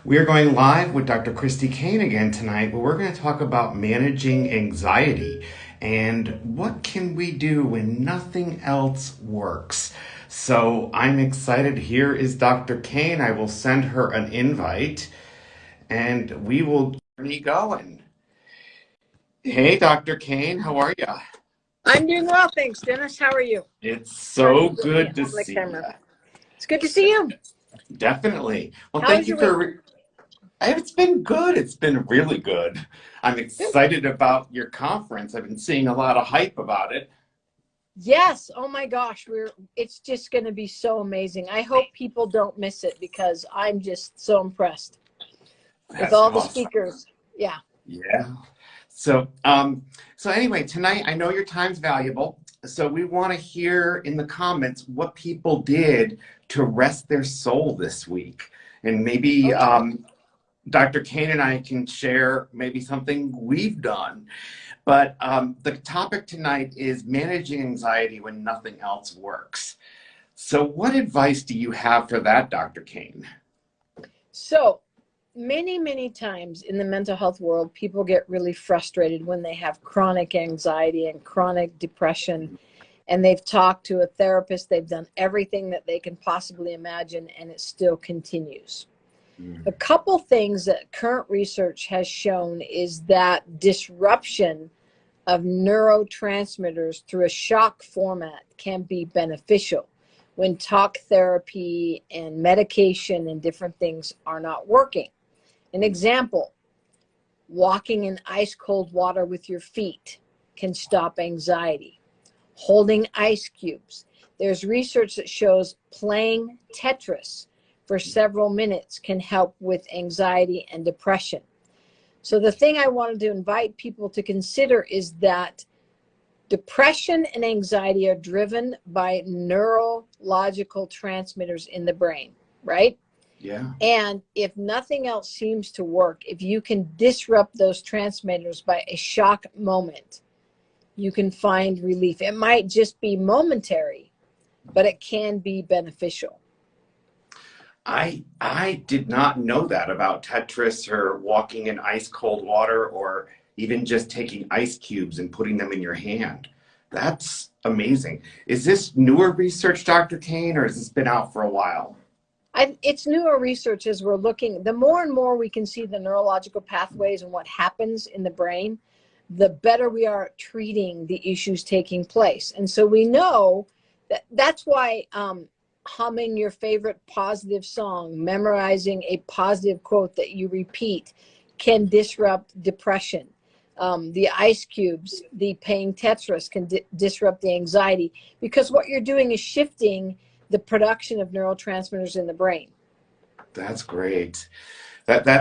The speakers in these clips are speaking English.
We are going live with Dr. Christy Kane again tonight, but we're going to talk about managing anxiety and what can we do when nothing else works. So I'm excited. Here is Dr. Kane. I will send her an invite and we will get me going. Hey, Dr. Kane, how are you? I'm doing well, thanks, Dennis. How are you? It's Trying so to get me good to on the see you. camera. It's good to see you. Definitely. Well, How thank was you your week? for. It's been good. It's been really good. I'm Good. excited about your conference. I've been seeing a lot of hype about it. Yes. Oh my gosh, it's just going to be so amazing. I hope people don't miss it because I'm just so impressed with That's all the awesome. speakers. Yeah. Yeah. So, so anyway, tonight I know your time's valuable. So we want to hear in the comments what people did to rest their soul this week, and maybe Okay. Dr. Kane and I can share maybe something we've done. But the topic tonight is managing anxiety when nothing else works. So, what advice do you have for that, Dr. Kane? So many times in the mental health world, people get really frustrated when they have chronic anxiety and chronic depression. And they've talked to a therapist, they've done everything that they can possibly imagine, and it still continues. A couple things that current research has shown is that disruption of neurotransmitters through a shock format can be beneficial when talk therapy and medication and different things are not working. An example, walking in ice cold water with your feet can stop anxiety. Holding ice cubes. There's research that shows playing Tetris for several minutes can help with anxiety and depression. So the thing I wanted to invite people to consider is that depression and anxiety are driven by neurological transmitters in the brain, right? Yeah. And if nothing else seems to work, if you can disrupt those transmitters by a shock moment, you can find relief. It might just be momentary, but it can be beneficial. I did not know that about Tetris or walking in ice cold water or even just taking ice cubes and putting them in your hand. That's amazing. Is this newer research, Dr. Kane, or has this been out for a while? It's newer research as we're looking. The more and more we can see the neurological pathways and what happens in the brain, the better we are at treating the issues taking place. And so we know that's why humming your favorite positive song, memorizing a positive quote that you repeat can disrupt depression. The ice cubes, the playing Tetris can disrupt the anxiety because what you're doing is shifting the production of neurotransmitters in the brain. That's great. That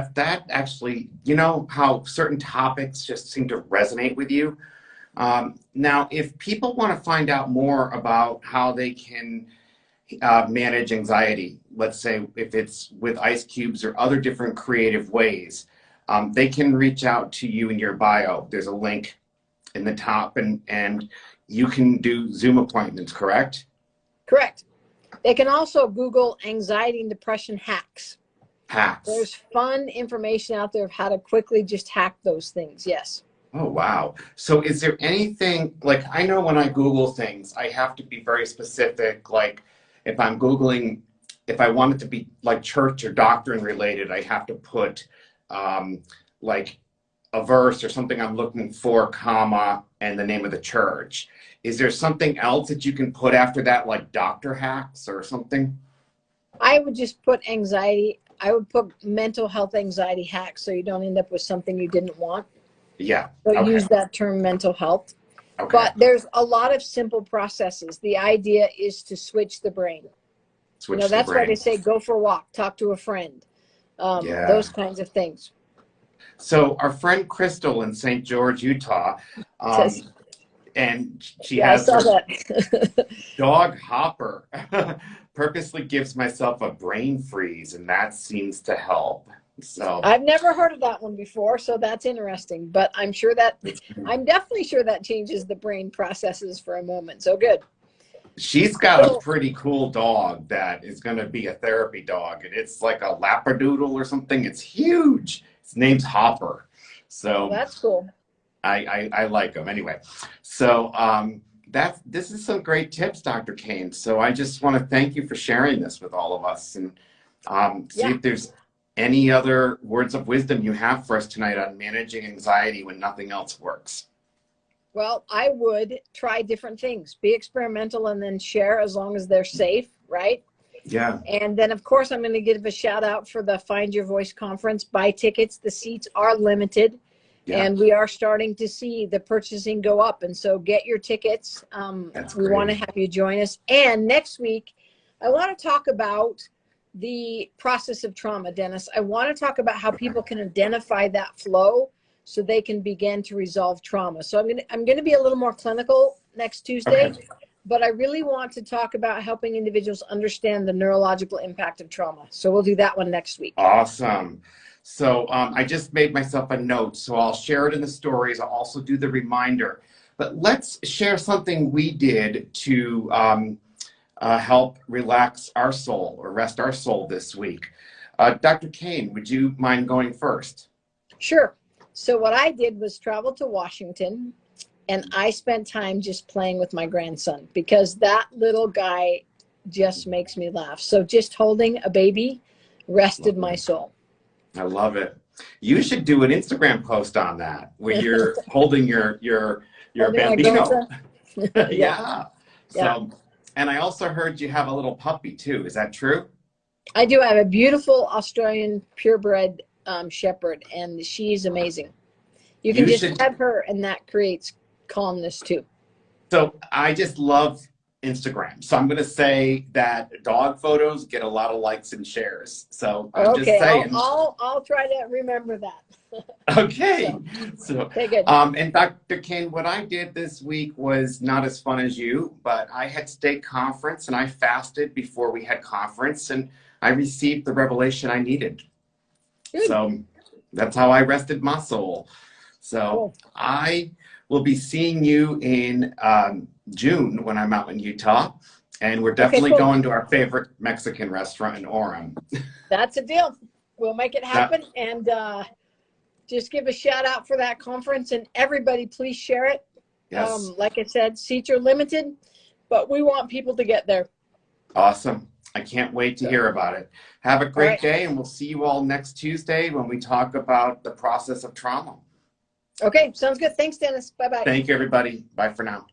actually, you know how certain topics just seem to resonate with you. Now, if people want to find out more about how they can manage anxiety, let's say if it's with ice cubes or other different creative ways, they can reach out to you in your bio. There's a link in the top, and you can do Zoom appointments, correct? Correct. They can also Google anxiety and depression hacks. Hacks. There's fun information out there of how to quickly just hack those things. Yes. Oh, wow. So is there anything, like, I know when I Google things, I have to be very specific. Like, if I'm Googling, if I want it to be like church or doctrine related, I have to put like a verse or something I'm looking for, comma, and the name of the church. Is there something else that you can put after that, like doctor hacks or something? I would just put anxiety. I would put mental health anxiety hacks so you don't end up with something you didn't want. Yeah. So Okay. use that term mental health. Okay. But there's a lot of simple processes. The idea is to switch the brain. Switch the That's why they brain. say go for a walk, talk to a friend, Yeah. those kinds of things. So our friend Crystal in St. George, Utah, Says, and she yeah, I has saw her that. dog Hopper purposely gives myself a brain freeze, and that seems to help. So I've never heard of that one before, so that's interesting. But I'm definitely sure that changes the brain processes for a moment. So good. She's got a So, pretty cool dog that is going to be a therapy dog, and it's like a labradoodle or something. It's huge. His name's Hopper. well, So that's cool. I like him anyway. So this is some great tips, Dr. Kane. So I just want to thank you for sharing this with all of us, and see Yeah. if there's any other words of wisdom you have for us tonight on managing anxiety when nothing else works. Well, I would try different things, be experimental, and then share as long as they're safe, right? Yeah. And then, of course, I'm going to give a shout out for the Find Your Voice conference. Buy tickets. The seats are limited, Yeah. and we are starting to see the purchasing go up. And so get your tickets. That's We want to great. have you join us. And next week, I want to talk about the process of trauma, Dennis. I want to talk about how people can identify that flow so they can begin to resolve trauma. So I'm going to be a little more clinical next Tuesday, Okay. but I really want to talk about helping individuals understand the neurological impact of trauma. So we'll do that one next week. Awesome. So I just made myself a note, so I'll share it in the stories. I'll also do the reminder. But let's share something we did to help relax our soul or rest our soul this week. Dr. Kane, would you mind going first? Sure. So what I did was travel to Washington, and I spent time just playing with my grandson because that little guy just makes me laugh. So just holding a baby rested my soul. I love it. You should do an Instagram post on that where you're holding your Holding my bambino. grandson. Yeah. Yeah. Yeah. So, and I also heard you have a little puppy too. Is that true? I do have a beautiful Australian purebred shepherd, and she's amazing. You can You just should. have her, and that creates calmness too. So I just love Instagram. So I'm going to say that dog photos get a lot of likes and shares. So I'm just Okay, saying. I'll try to remember that. Okay. So, Okay, good. and Dr. Kane, what I did this week was not as fun as you, but I had state conference and I fasted before we had conference and I received the revelation I needed. Good. So that's how I rested my soul. So Cool. I will be seeing you in June when I'm out in Utah. And we're definitely cool. going to our favorite Mexican restaurant in Orem. That's a deal. We'll make it happen. And just give a shout out for that conference, and everybody please share it. Yes. Like I said, seats are limited, but we want people to get there. Awesome. I can't wait to hear about it. Have a great right. day, and we'll see you all next Tuesday when we talk about the process of trauma. Okay, sounds good. Thanks, Dennis. Bye-bye. Thank you, everybody. Bye for now.